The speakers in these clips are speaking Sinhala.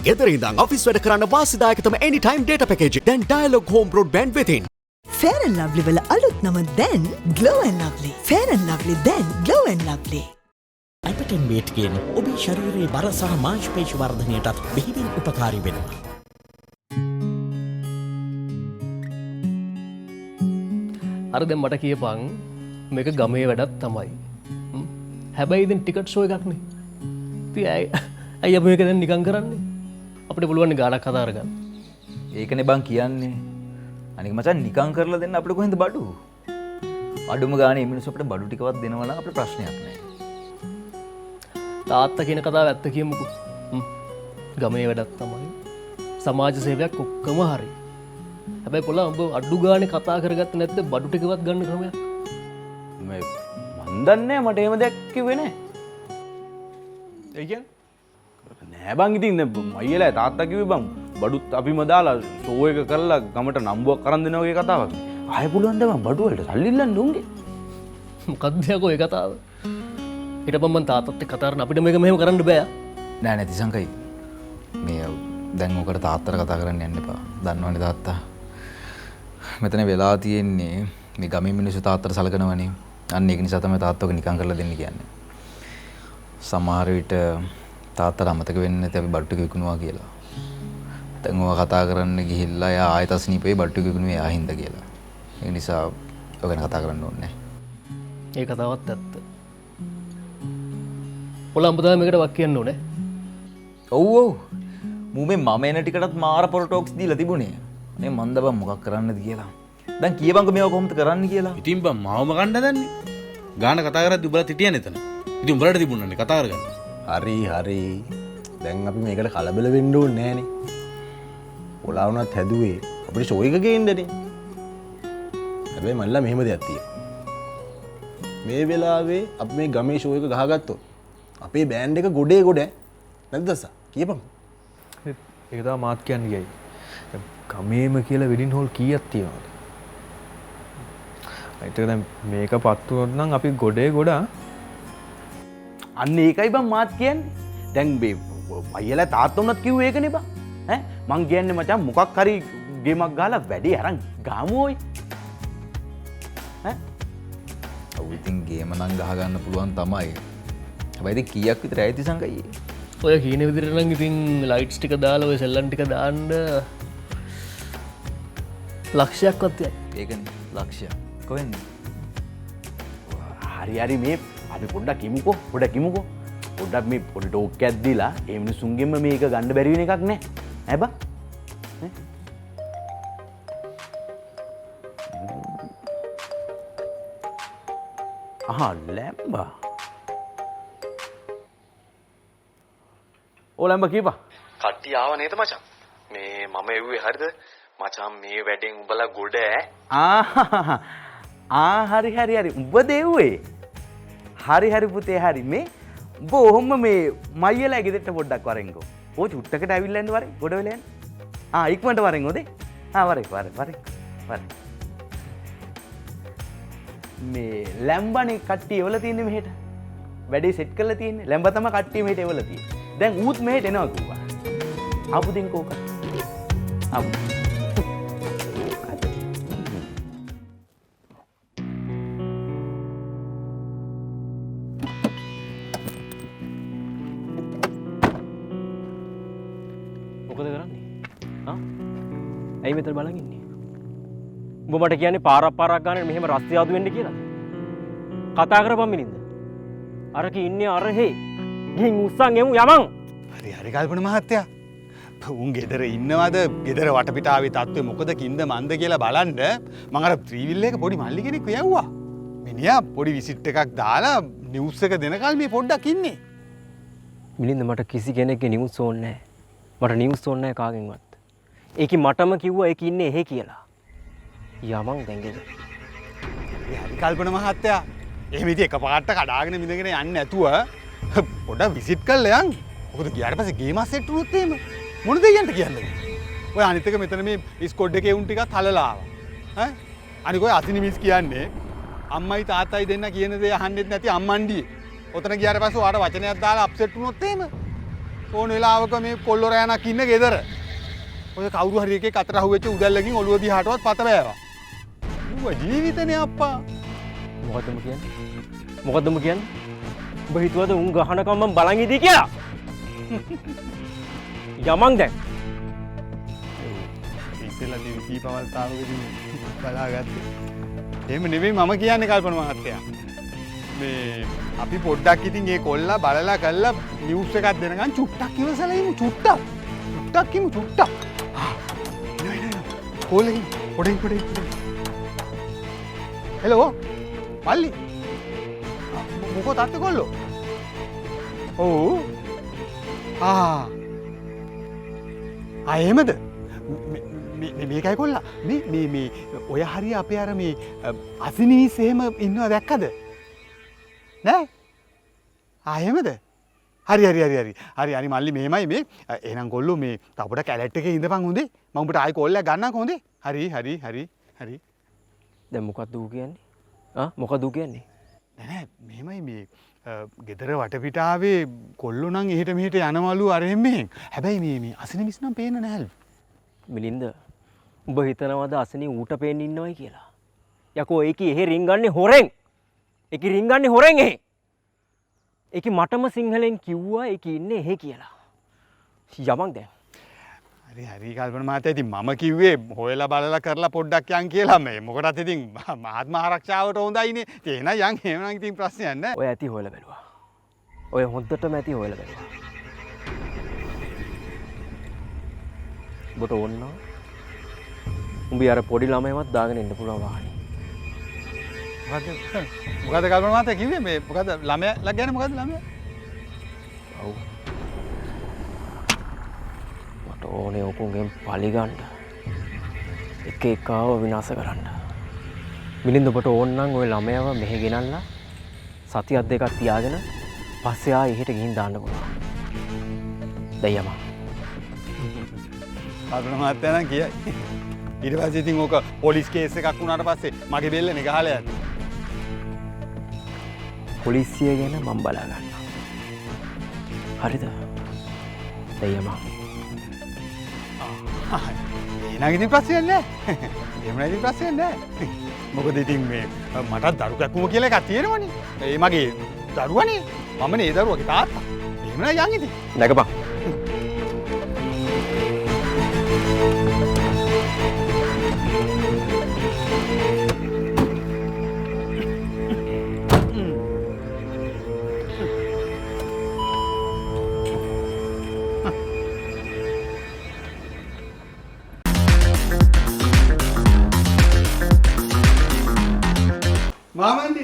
ගෙදර ඉඳන් ඔෆිස් වැඩ කරන්න වාසිදායකතම anytime data package. දැන් Dialog Home Broadband වෙතින්. Fair and Lovely වල අලුත් නම දැන් Glow and Lovely. Fair and Lovely දැන් Glow and Lovely. ඇපටන් මේට් කියන්නේ ඔබේ ශරීරයේ බර සහ මාංශ පේශි වර්ධනයටත් බෙහෙවින් උපකාරී වෙනවා. අර දැන් මට කියපන් මේක ගමේ වැඩක් තමයි. හැබැයි ඉතින් ටිකට් ෂෝ එකක් නේ. ඉතින් අය අපි මේක දැන් නිකන් කරන්නේ. අපිට පුළුවන් නේ ගානක් හදා අරගන්න. ඒකනේ බං කියන්නේ. අනික මචං නිකන් කරලා දෙන්න අපිට කොහෙන්ද බඩු? අඩුම ගානේ මේ මිනිස්සු අපිට බඩු ටිකවත් දෙනවා නම් අපිට ප්‍රශ්නයක් නැහැ. තාත්තා කියන කතාව ඇත්ත කියමුකෝ. ගමේ වැඩක් තමයි. සමාජ සේවයක් ඔක්කොම හරි. හැබැයි පොලා උඹ අඩු ගානේ කතා කරගත්තේ නැත්නම් බඩු ටිකවත් ගන්න ක්‍රමයක්. මේ මන් දන්නේ මට එහෙම දෙයක් කිව්වේ නැහැ. ඒ කියන්නේ නෑ බං ඉතින් අයියලා තාත්තා කිව්වේ බං බඩුත් අපිම දාලා ෂෝ එක කරලා ගමට නම්බුවක් කරන් දෙනවා වගේ කතාවක්. ආයෙ පුළුවන් ද බං බඩු වලට සල්ලි ඉල්ලන්න උන්ගේ. මොකක්ද යකෝ ඒ කතාව? හිටපන් මං තාත්තත් එක්ක කතා කරන අපිට මේක මෙහෙම කරන්න බෑ. නෑ නෑ තිසංකයි. මේ දැන් ඔකට තාත්තට කතා කරන්න යන්න එපා. දන්නවනේ තාත්තා. මෙතන වෙලා තියෙන්නේ මේ ගමේ මිනිස්සු තාත්තට සලකනවනේ. අන්න ඒක නිසා තමයි තාත්තෝක නිකන් කරලා දෙන්න කියන්නේ. සමහර විට තාත්තට අමතක වෙන්නේ නැති අපි බඩු ටික විකුණුවා කියලා. දැන් ඔයා කතා කරන්න ගිහිල්ලා එයා ආයෙත් අසනීපේ බඩු ටික විකුණුවේ එයා හින්දා කියලා. ඒ නිසා ඔය ගැන කතා කරන්න ඕනේ නැහැ. ඒ කතාවත් ඇත්ත. පොලා උඹ තමයි මේකට වක් කියන්න ඕනේ. ඔව් ඔව්. මූ මේ මම එන ටිකටත් මාර පොරටොක්ස් දීලා තිබුණේ. මේ මන්ද බං මොකක් කරන්නද කියලා. දැන් කියපන්කෝ මේවා කොහොමද කරන්න කියලා. ඉතින් බං මාවම ගන්න දන්නේ. ගාන කතා කරද්දි උඹලා හිටියනේ එතන. ඉතින් උඹලට තිබුණානේ කතා කරගන්න. හරි හරි. දැන් අපි මේකට කලබල වෙන්න ඕනේ නෑනේ. ඔලා වුණත් හැදුවේ අපිට ෂෝ එක ගේන්නනේ. හැබැයි මල්ලා මෙහෙම දෙයක් තියෙනවා. මේ වෙලාවේ අපි මේ ගමේ ෂෝ එක ගහගත්තොත් අපේ බෑන්ඩ් එක ගොඩේ ගොඩ නැද්ද සා? කියපන්. ඒක තමයි මාත් කියන්නේ ගියයි. ගමේම කියලා වෙඩින් හෝල් කීයක් තියෙනවද? ඒක දැන් මේක පත්තු වුණොත් නම් අපි ගොඩේ ගොඩ අන්න ඒකයි බං මාත් කියන්නේ. දැන් මේ අයියලා තාත්තා උනත් කිව්වේ ඒකනේ බං. ඈ මං කියන්නේ මචං මොකක් හරි ගේමක් ගහලා වැඩි අරන් ගාමු ඔයි. ඈ ඔව් ඉතින් ගේම නම් ගහ ගන්න පුළුවන් තමයි. හැබැයි ඉතින් කීයක් විතර ඇයිද සංකයි? ඔය කියන විදිහට නම් ඉතින් ලයිට්ස් ටික දාලා ඔය සෙල්ලම් ටික දාන්න ලක්ෂයක්වත් යයි. ඒකනේ ලක්ෂයක්. කොහෙන්ද? හරි හරි මේ අපි පොඩ්ඩක් කිමුකෝ පොඩ්ඩක් කිමුකෝ. පොඩ්ඩක් මේ පොඩි ටෝක් එකක් දීලා ඒ මිනිස්සුන්ගෙන්ම මේක ගන්න බැරි වෙන එකක් නෑ. ඈ බං. අහා ලැම්බා. ඕ ලැම්බා කීපා. කට්ටිය ආව නේද මචං? මේ මම එව්වේ හරිද? මචං මේ වැඩෙන් උඹලා ගොඩ හරි හරි හරි උඹ දෙව්වේ. හරි හරි පුතේ හරි මේ උඹ ඔහොම මේ මයියලා ගෙදරට පොඩ්ඩක් වරෙන්කෝ. ඕ චුට්ටකට ඇවිල්ලා එන්න වරෙන් ගොඩ වෙලා යන්න. ඉක්මනට වරෙන් ඔතේ. වරෙන්. මේ ලැම්බානේ කට්ටිය එවලා තින්නේ මෙහෙට. වැඩේ සෙට් කරලා තින්නේ. ලැම්බා තමයි කට්ටිය මෙහෙට එවලා තින්නේ. දැන් ඌත් මෙහෙට එනවා කිව්වා. ආපු දෙන් කෝක. ආපු. මොකද කරන්නේ? ඇයි මෙතන බලන් ඉන්නේ? උඹ මට කියන්නේ පාරක් ගන්න මෙහෙම රස්තිය ආදු වෙන්න කියලා. කතා කරපම් මිනින්ද? අරක ඉන්නේ අරහේ. ගිහින් උස්සන් එමු යමන්. හරි කල්පන මහත්තයා. උන් ගෙදර ඉන්නවද? ගෙදර වටපිටාවේ තත්ත්වය මොකද කින්ද මන්ද කියලා බලන්න මම අර ත්‍රිවිල් එක පොඩි මල්ලි කෙනෙක් යවුවා. මිනිහා පොඩි විසිට් එකක් දාලා නිවුස් එක දෙනකල් මේ පොඩ්ඩක් ඉන්නේ. මිලින්ද මට කිසි කෙනෙක්ගේ නිවුස් ඕනේ නැහැ. මට නිවුස් ඕනේ නැහැ කාගෙන්වත්. ඒකි මටම කිව්වා ඒක ඉන්නේ එහෙ කියලා. යමන් දැන් ගෙදර. හරි කල්පන මහත්තයා. එහෙම ඉතින් එකපාරට කඩාගෙන මිදගෙන යන්නේ නැතුව පොඩ්ඩක් විසිට් කරලා යන්න. මොකද ගියාට පස්සේ ගේම සෙට් වුණොත් එහෙම මොන දෙයක්ද කියන්නේ? ඔය අනිත් එක මෙතන මේ ස්කොඩ් එකේ උන් ටිකක් හලලා ආවා. ඈ අනික ඔය අතිනිමිස් කියන්නේ අම්මයි තාත්තයි දෙන්න කියන දේ අහන්නෙත් නැති අම්මන්ඩියේ. ඔතන ගියාට පස්සේ ඔයාට වචනයක් දාලා අප්සෙට් වුණොත් එහෙම ඕන වෙලාවක මේ කොල්ලෝ රෑනක් ඉන්න ගෙදර. ඔය කවුරු හරි එකේ අතට අහුවෙච්ච උදැල්ලකින් ඔළුව දිහාටවත් පත බෑවා. ඌව ජීවිතනේ අප්පා. මොකද්ද උඹ කියන්නේ? මොකද්ද උඹ කියන්නේ? උඹ හිතුවද උන් ගහනකම් මම බලන් ඉදී කියලා? යමන් දැන්. ඉස්සෙල්ලා දිවි කීපවල් තාවකදී බලාගත්තේ. එහෙම නෙවෙයි මම කියන්නේ කල්පන මහත්තයා. මේ අපි පොඩ්ඩක් ඉතින් ඒ කොල්ලා බලලා කළා නිවුස් එකක් දෙනකන් චුට්ටක් ඉවසලා ඉමු චුට්ටක්. චුට්ටක් ඉමු චුට්ටක්. නෑ කොල්ලකින් පොඩෙන්. හෙලෝ මල්ලි. මොකෝ තාත්තේ කොල්ලෝ? ඔව්. එහෙමද? මේකයි කොල්ලා. මේ ඔය හරිය අපේ අර මේ අසිනීස් එහෙම ඉන්නවා දැක්කද? නෑ? එහෙමද? හරි මල්ලි මෙහෙමයි මේ එහෙනම් කොල්ලෝ මේ තව පොඩක් කැලට් එකේ ඉඳපන් හොඳේ. මම උඹට ආයි කෝල් එකක් ගන්නම්කො හොඳේ. හරි. දැන් මොකද්ද ඌ කියන්නේ? මොකද්ද ඌ කියන්නේ? නෑ මෙහෙමයි මේ ගෙදර වටපිටාවේ කොල්ලෝ නම් එහෙට මෙහෙට යනවලු අරෙන් මෙහෙන්. හැබැයි මේ අසිනමිස් නම් පේන්නේ නැහැලු. මිලින්ද උඹ හිතනවද අසනී ඌට පේන්න ඉන්නවයි කියලා? යකෝ ඒකේ එහෙ රින්ගන්නේ හොරෙන්. ඒකේ රින්ගන්නේ හොරෙන් එහෙ. ඒකේ මටම සිංහලෙන් කිව්වා ඒකේ ඉන්නේ එහෙ කියලා. යමන් දැන්. හරි කල්පන මහත්තයා ඉතින් මම කිව්වේ හොයලා බලලා කරලා පොඩ්ඩක් යන් කියලා මේ. මොකටද ඉතින් මහත්ම ආරක්ෂාවට හොඳයිනේ. ඉතින් එහෙනම් යන් එහෙනම් ඉතින් ප්‍රශ්නයක් නැහැ. ඔය ඇති හොයලා බැලුවා. ඔය හොද්දටම ඇති හොයලා බැලුවා. ඔබට ඕන නම් උඹ අර පොඩි ළමයිවත් දාගෙන ඉන්න පුළුවන් වාහනේ. මොකද කල්පන මහත්තයා කිව්වේ මේ මොකද ළමයා ගැන මොකද ළමයා? ඔව්. මට ඕනේ ඔකුන්ගෙන් පලි ගන්න. එක එකව විනාශ කරන්න. මිලින්ද ඔබට ඕන නම් ওই ළමයාව මෙහෙ ගෙනල්ලා සතියක් දෙකක් තියාගෙන පස්සේ ආයෙ එහෙට ගිහින් දාන්න පුළුවන්. දෙයම. කල්පන මහත්තයා නම් කියයි. ඊට පස්සේ ඉතින් ඕක පොලිස් කේස් එකක් වුණාට පස්සේ මගේ බෙල්ලනේ ගහලා යන්නේ. පොලිසිය ගැන මම බලා ගන්නවා. හරිද? දෙයම. එහෙනම් ඉතින් ප්‍රශ්නයක් නැහැ. එහෙම නැති ප්‍රශ්නයක් නැහැ. මොකද ඉතින් මේ මටත් දරු කැක්කුම කියලා එකක් තියෙනවනේ. ඒ මගේ දරුවනේ. මමනේ ඒ දරුවගේ තාත්තා. එහෙම නෑ යන් ඉතින්. නැගපන්. මාමන්ඩි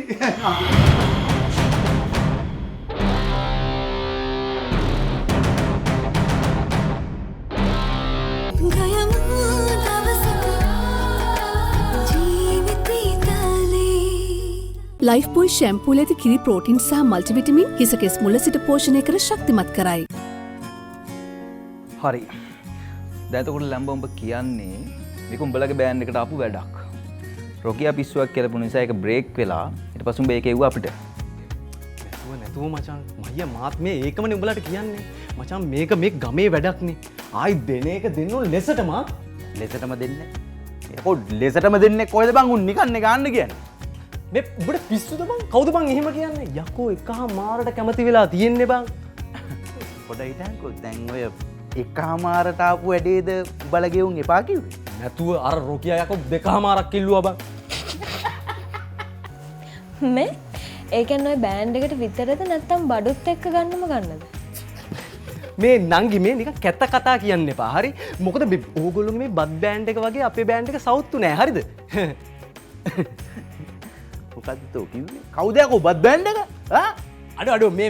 ලයිෆ් බොයි ෂැම්පූල ඇති කිරි ප්‍රෝටින් සහ මල්ටිවිටමින් හිස කෙස් මුල සිට පෝෂණය කර ශක්තිමත් කරයි. හරි. දැන් එතකොට ලැම්බ උඹ කියන්නේ මේක උඹලගේ බෑන්ඩ් එකට ආපු වැඩක්. රොකියා පිස්සුවක් කියලාපු නිසා ඒක බ්‍රේක් වෙලා ඊට පස්සේ උඹ ඒක එව්වා අපිට. නැතුව මචං මහිය මාත් මේ ඒකමනේ උඹලට කියන්නේ. මචං මේක මේ ගමේ වැඩක්නේ. ආයි දෙන එක දෙන්න ඕන ලෙසටම. ලෙසටම දෙන්නේ. ඒකෝ ලෙසටම දෙන්නේ කොහෙද බං උන් නිකන්නේ ගන්න කියන්නේ. මේ උඹට පිස්සුද බං? කවුද බං එහෙම කියන්නේ? යකෝ එකහමාරට කැමති වෙලා තියෙන්නේ බං. පොඩ හිටන්කෝ දැන් ඔය එකහමාරට ආපු වැඩේද උඹලගේ උන් එපා කිව්වේ? නැතුව අර රොකියා යකෝ දෙකහමාරක් කිල්ලුවා බං. මේ ඒකෙන් ඔය බෑන්ඩ් එකට විතරද නැත්තම් බඩුත් එක්ක ගන්නම ගන්නද? මේ නංගි මේ නිකන් කැත කතා කියන්න එපා. හරි? මොකද ඕගොල්ලෝ මේ බත් බෑන්ඩ් එක වගේ අපේ බෑන්ඩ් එක සවුත්තු නෑ. හරිද? මොකද්ද තෝ කිව්වේ? කවුද යකෝ බත් බෑන්ඩ් එක? අඩෝ මේ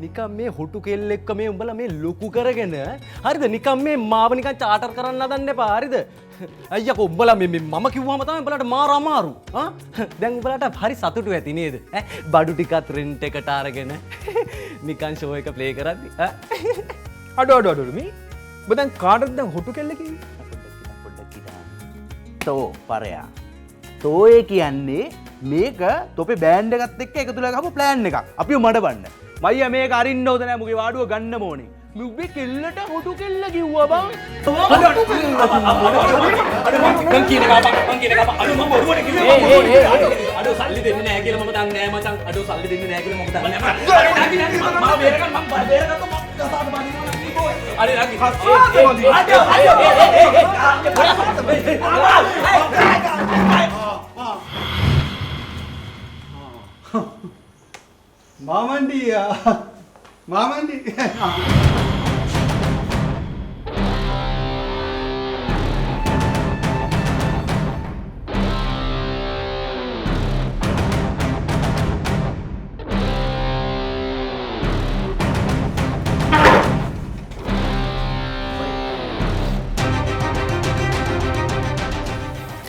නිකන් මේ හොටු කෙල්ල එක්ක මේ උඹලා මේ ලොකු කරගෙන හරිද? නිකන් මේ මාව නිකන් චාටර් කරන්න හදන්න එපා. හරිද? අයියකෝ උඹලා මේ මම කිව්වම තමයි උඹලට මාර අමාරු. දැන් උඹලට හරි සතුටු ඇති නේද? බඩු ටිකත් රෙන්ට් එකට අරගෙන නිකන් ෂෝ එක ප්ලේ කරද්දි. අඩෝ මේ ඔබ දැන් කාටද දැන් හොටු කෙල්ල කිව්වේ? පොඩ්ඩක් තෝ පරයා. තෝයේ කියන්නේ මේක තොපේ බෑන්ඩ් එකත් එක්ක එකතු වෙලා ගහපු ප්ලෑන් එකක්. අපිව මඩවන්න. මයියා මේක අරින්න ඕද නෑ මුගේ වාඩුව ගන්න ඕනේ. මුබේ කෙල්ලට හොටු කෙල්ල කිව්වා බං. අඩෝ සල්ලි දෙන්නේ නැහැ කියලා මම දන්නේ නැහැ මචං. අඩෝ සල්ලි දෙන්නේ නැහැ කියලා මම දන්නේ නැහැ. මම බේරගන්න මම බේරගත්ත මම කසාද බඳිනවා නම් කිව්වෝ. අනේ රාගි. మామండి మామండి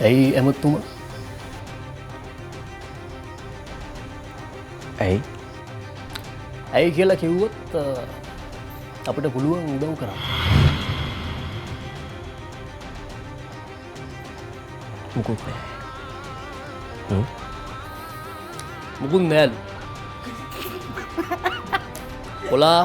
ඇයි ඇමතුමා? ඇයි? ඇයි කියලා කිව්වොත් අපිට පුළුවන් උදව් කරන්න. මොකුත් නෑ. මොකුත් නෑලු. කොලා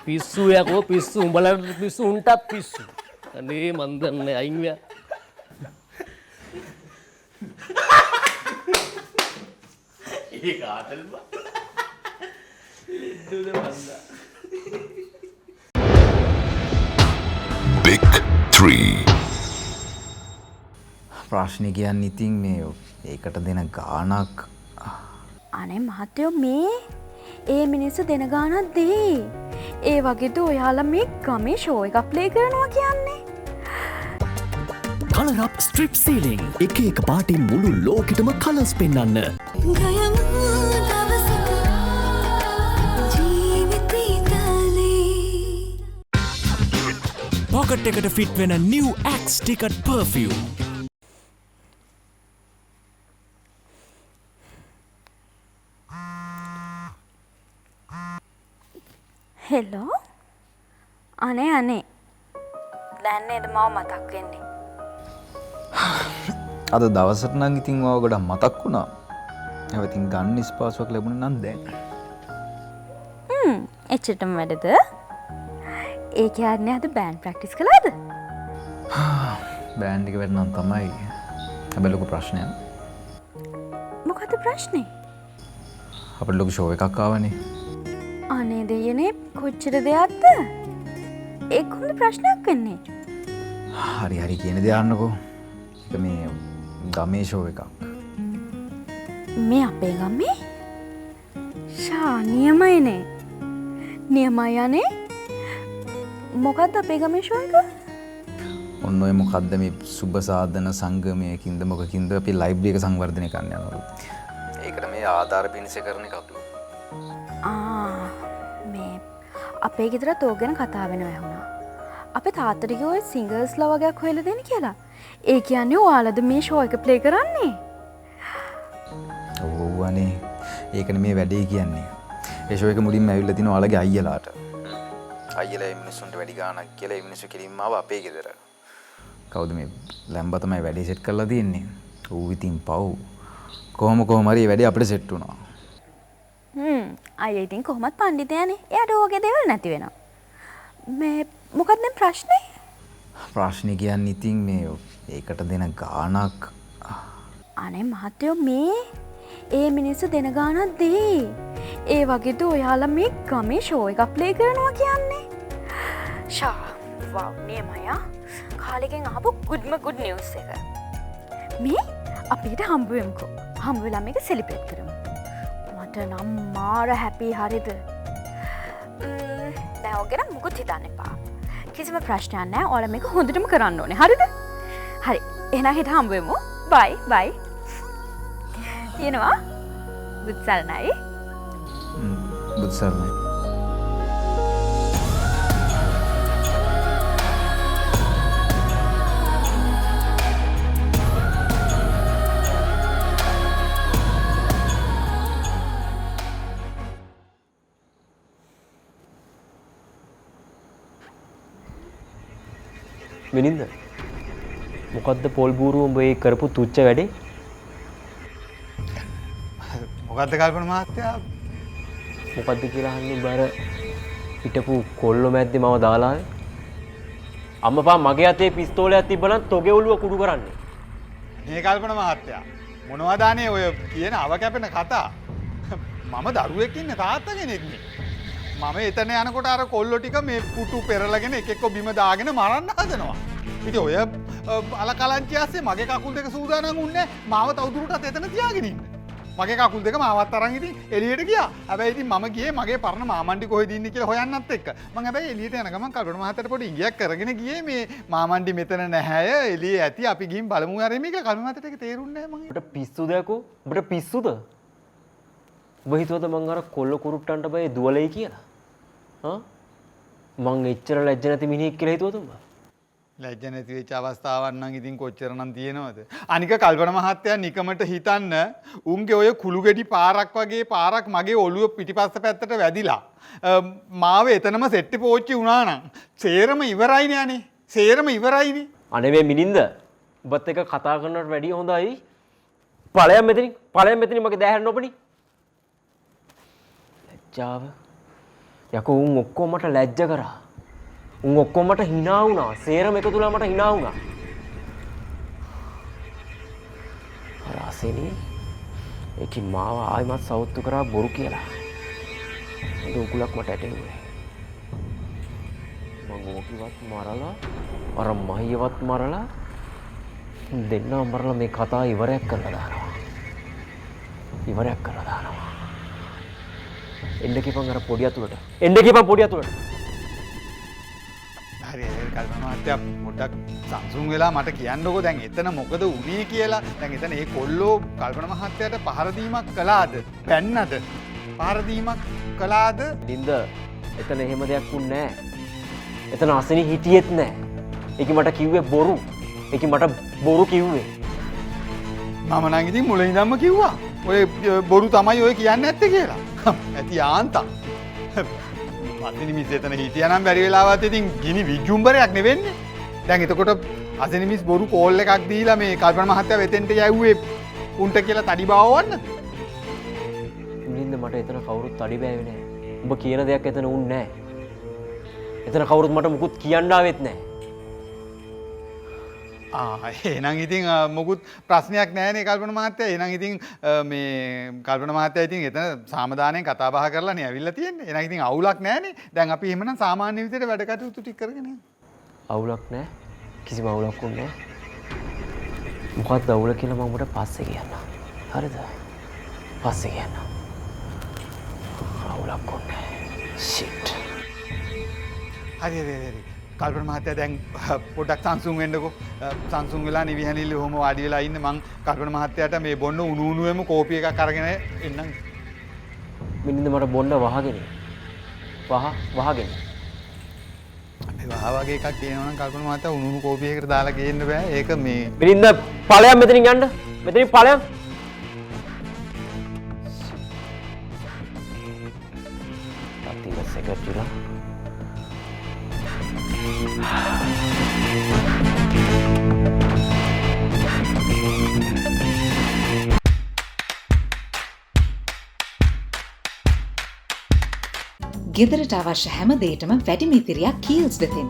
පිස්සු යකෝ පිස්සු උඹලට පිස්සු උන්ටත් පිස්සු. අනේ මන් දන්නේ අයින් වෙලා. ඒක ආතල් බා. දුද මන්දා. Big 3 ප්‍රශ්නේ කියන්නේ ඉතින් මේ ඒකට දෙන ගාණක් අනේ මහත්තයෝ මේ ඒ මිනිස්සු දෙන ගාණක් දෙයි. ඒ වගේද ඔයාලා මේ ගමේ ෂෝ එකක් ප්ලේ කරනවා කියන්නේ. Color Up Strip Ceiling. එක එක පාටින් මුළු ලෝකෙටම කලර්ස් පෙන්වන්න. Pocket එකට fit වෙන new Axe Ticket perfume. Hello අනේ දැන් නේද මම මතක් වෙන්නේ. අද දවසට නම් ඉතින් ඔය ගොඩක් මතක් වුණා. හැබැයි ගන්න ස්පාසුවක් ලැබුණේ නම් දැන්. එච්චරටම වැඩද? ඒ කියන්නේ අද බෑන්ඩ් ප්‍රැක්ටිස් කළාද? බෑන්ඩ් එක වැඩනම් තමයි. හැබැයි ලොකු ප්‍රශ්නයක්. මොකද ප්‍රශ්නේ? අපිට ලොකු ෂෝ එකක් ආවනේ. අනේ දෙයනේ කොච්චර දෙයක්ද? ඒක හොඳ ප්‍රශ්නයක් වෙන්නේ. හරි කියන දේ අහන්නකෝ. ඒක මේ ගමේ ෂෝ එකක්. මේ අපේ ගමේ? ෂා නියමයිනේ. නියමයි අනේ. මොකද්ද අපේ ගමේ ෂෝ එක? ඔන්න ඔය මොකද්ද මේ සුබ සාධන සංගමයකින්ද මොකකින්ද අපි ලයිබ්‍රරි එක සංවර්ධනය කරන්න යනවලු. ඒකට මේ ආධාර පිණිස කරන එකක්ලු. මේ අපේ ගෙදරත් ඕක ගැන කතා වෙනවා ඇහුණා. අපේ තාත්තට කිව්වා ඔය සිංගර්ස්ලා වගේක් හොයලා දෙන්න කියලා. ඒ කියන්නේ ඔයාලද මේ ෂෝ එක ප්ලේ කරන්නේ? ඔව් අනේ. ඒකනේ මේ වැඩේ කියන්නේ. ඒ ෂෝ එක මුලින්ම ඇවිල්ලා තිනවා ඔයාලගේ අයියලාට. අයියලා මේ මිනිස්සුන්ට වැඩි ගාණක් කියලා මේ මිනිස්සු කෙලින්ම ආව අපේ ගෙදර. කවුද මේ ලැම්බා තමයි වැඩේ සෙට් කරලා තියෙන්නේ. ඌ ඉතින් පව්. කොහොම හරි වැඩේ අපිට සෙට් වුණා. අයියා ඉතින් කොහොමත් පණ්ඩිතයානේ. එයාට ඕගේ දේවල් නැති වෙනවා. මේ මොකක්ද දැන් ප්‍රශ්නේ? ප්‍රශ්නේ කියන්නේ ඉතින් මේ ඒකට දෙන ගාණක්. අනේ මහත්තයෝ මේ ඒ මිනිස්සු දෙන ගාණක් දෙයි. ඒ වගේද ඔයාලා මේ ගමේ ෂෝ එකක් ප්ලේ කරනවා කියන්නේ. ෂා වව් නියමයි. කාලෙකින් ආපු ගුඩ් නිවුස් එක. මේ අපිට හම්බ වෙමුකෝ. හම්බ වෙලා මේක සෙලිබ්‍රේට් කරමු. මට නම් මාර හැපි හරිද දැවගෙන මුකුත් හිතන්න එපා කිසිම ප්‍රශ්නයක් නෑ ඔයාලා මේක හොඳටම කරන්න ඕනේ හරිද හරි එහෙනම් හෙට හම්බෙමු බයි බයි තියෙනවා බුත්සල්නයි බුත්සල්නයි මිනින්ද මොකක්ද පොල් බූරුව උඹ ඒ කරපු තුච්ච වැඩේ මොකක්ද කල්පන මහත්තයා මොකක්ද කියලා අහන්නේ බර හිටපු කොල්ලෝ මැද්දේ මම දාලා අම්මපා මගේ අතේ පිස්තෝලයක් තිබ්බනම් තොගේ ඔළුව කුඩු කරන්නේ මේ කල්පන මහත්තයා මොනවද අනේ ඔය කියන අව කැපෙන කතා මම දරුවෙක් ඉන්නේ තාත්තා කෙනෙක් නේ මම එතන යනකොට අර කොල්ලෝ ටික මේ පුටු පෙරලගෙන එක එක්ක බිම දාගෙන මරන්න හදනවා. ඉතින් ඔය අලකලංචි ඇස්සේ මගේ කකුල් දෙක සූදානම් වුණේ මාව තවදුරටත් එතන තියාගෙන ඉන්න. මගේ කකුල් දෙක මාවත් අරන් ඉතින් එළියට ගියා. හැබැයි ඉතින් මම ගියේ මගේ පරණ මාමණ්ඩි කොහෙද ඉන්නේ කියලා හොයන්නත් එක්ක. මම හැබැයි එළියට යන ගමන් කල්පන මහත්තයාට පොඩි ඉඟියක් කරගෙන ගියේ මේ මාමණ්ඩි මෙතන නැහැය එළියේ ඇති අපි ගිහින් බලමු ආරෙමි කියලා කල්පන මහත්තයාට ඒක තේරුන්නේ නැහැ මම. ඔබට පිස්සුද යකෝ? ඔබට පිස්සුද? ඔබ හිතුවද මං අර කොල්ල කුරුට්ටන්ට බය දුවලයි කියලා? මං එච්චර ලැජ්ජ නැති මිනිහෙක් කියලා හිතුවද උඹ? ලැජ්ජ නැති වෙච්ච අවස්ථාවක් නම් ඉතින් කොච්චර නම් තියෙනවද? අනික කල්පන මහත්තයා නිකමට හිතන්න උන්ගේ ඔය කුළු ගෙඩි පාරක් වගේ පාරක් මගේ ඔළුව පිටිපස්ස පැත්තට වැදිලා මාව එතනම සෙට්ටි පෝච්චි වුණා නම් සේරම ඉවරයිනේ අනේ. සේරම ඉවරයිනේ. අනේ මේ මිනින්ද ඔබත් එක්ක කතා කරනවට වැඩිය හොඳයි. ඵලයන් මෙතනින් ඵලයන් මෙතනින් මගේ දැහැර නොපෙනී. ලැජ්ජාව යකෝ උන් ඔක්කොම මට ලැජ්ජ කරා. උන් ඔක්කොම මට hina වුණා. සේරම එකතු වෙලා මට hina වුණා. රාසෙනි ඒකි මාව ආයිමත් සවුත්තු කරා බොරු කියලා. ඒක උකුලක් මට ඇටෙන්නේ. මම ඕකිවත් මරලා අර මහියවත් මරලා දෙන්නා මරලා මේ කතාව ඉවරයක් කරලා දානවා. ඉවරයක් කරලා දානවා. එන්න කිපන් අර පොඩි අතුලට. එන්න කිපන් පොඩි අතුලට. හරි හරි කල්පන මහත්තයා පොඩ්ඩක් සංසුන් වෙලා මට කියන්නකෝ දැන් එතන මොකද වුනේ කියලා. දැන් එතන ඒ කොල්ලෝ කල්පන මහත්තයාට පහර දීමක් කළාද? පැන්නද? පහර දීමක් කළාද? ලින්ද එතන එහෙම දෙයක් වුණේ නැහැ. එතන අසෙනි හිටියෙත් නැහැ. ඒක මට කිව්වේ බොරු. ඒක මට බොරු කිව්වේ. මම නම් ඉතින් මුලින් ඉඳන්ම කිව්වා. ඔය බොරු තමයි ඔය කියන්නේ නැත්තේ කියලා. ඇති ආන්තා. අසෙනිමිස් එතන හිටියානම් බැරි වෙලාවත් ඉතින් ගිනි විජුම්බරයක් නෙවෙන්නේ. දැන් එතකොට අසෙනිමිස් බොරු කෝල් එකක් දීලා මේ කල්පන මහත්තයා වෙතෙන්ට යවුවේ උන්ට කියලා තඩි බවවන්න. මිලින්ද මට එතන කවුරුත් තඩි බෑවේ නැහැ. උඹ කියන දෙයක් එතන උන්නේ නැහැ. එතන කවුරුත් මට මුකුත් කියන්න ආවෙත් නැහැ. එහෙනම් ඉතින් මොකුත් ප්‍රශ්නයක් නැහැනේ කල්පන මහත්තයා. එහෙනම් ඉතින් මේ කල්පන මහත්තයා ඉතින් එතන සාමදානෙන් කතා බහ කරලානේ ඇවිල්ලා තියෙන්නේ. එහෙනම් ඉතින් අවුලක් නැහැනේ. දැන් අපි එහෙමනම් සාමාන්‍ය විදිහට වැඩ කටයුතු ටික කරගෙන යමු. අවුලක් නැහැ. කිසිම අවුලක් උන්නේ නැහැ. මොකක්ද අවුල කියලා මම උඹට පස්සේ කියන්නම්. හරිද? පස්සේ කියන්නම්. අවුලක් උන්නේ නැහැ. shit. හරි හරි හරි. කල්පන මහත්තයා දැන් පොඩ්ඩක් සංසුන් වෙන්නකෝ. සංසුන් වෙලා නිවිහැනිල්ල ඔහොම වාඩි වෙලා ඉන්න මං කල්පන මහත්තයාට මේ බොන්න උණු උණුවේම කෝපි එකක් අරගෙන එන්නම්. මිනින්ද මට බොන්න වහගෙන. වහගෙන. මේ වහ වගේ එකක් කියනවනම් කල්පන මහත්තයා උණු උණු කෝපි එකකට දාලා ගේන්න බෑ. ඒක මේ මිනින්ද ඵලයන් මෙතනින් යන්න. මෙතනින් ඵලයන්. අතිල සෙකට්රිලා ගෙදරට අවශ්‍ය හැම දෙයකටම වැඩිම ඉතිරියක් කීල්ස් වෙතින්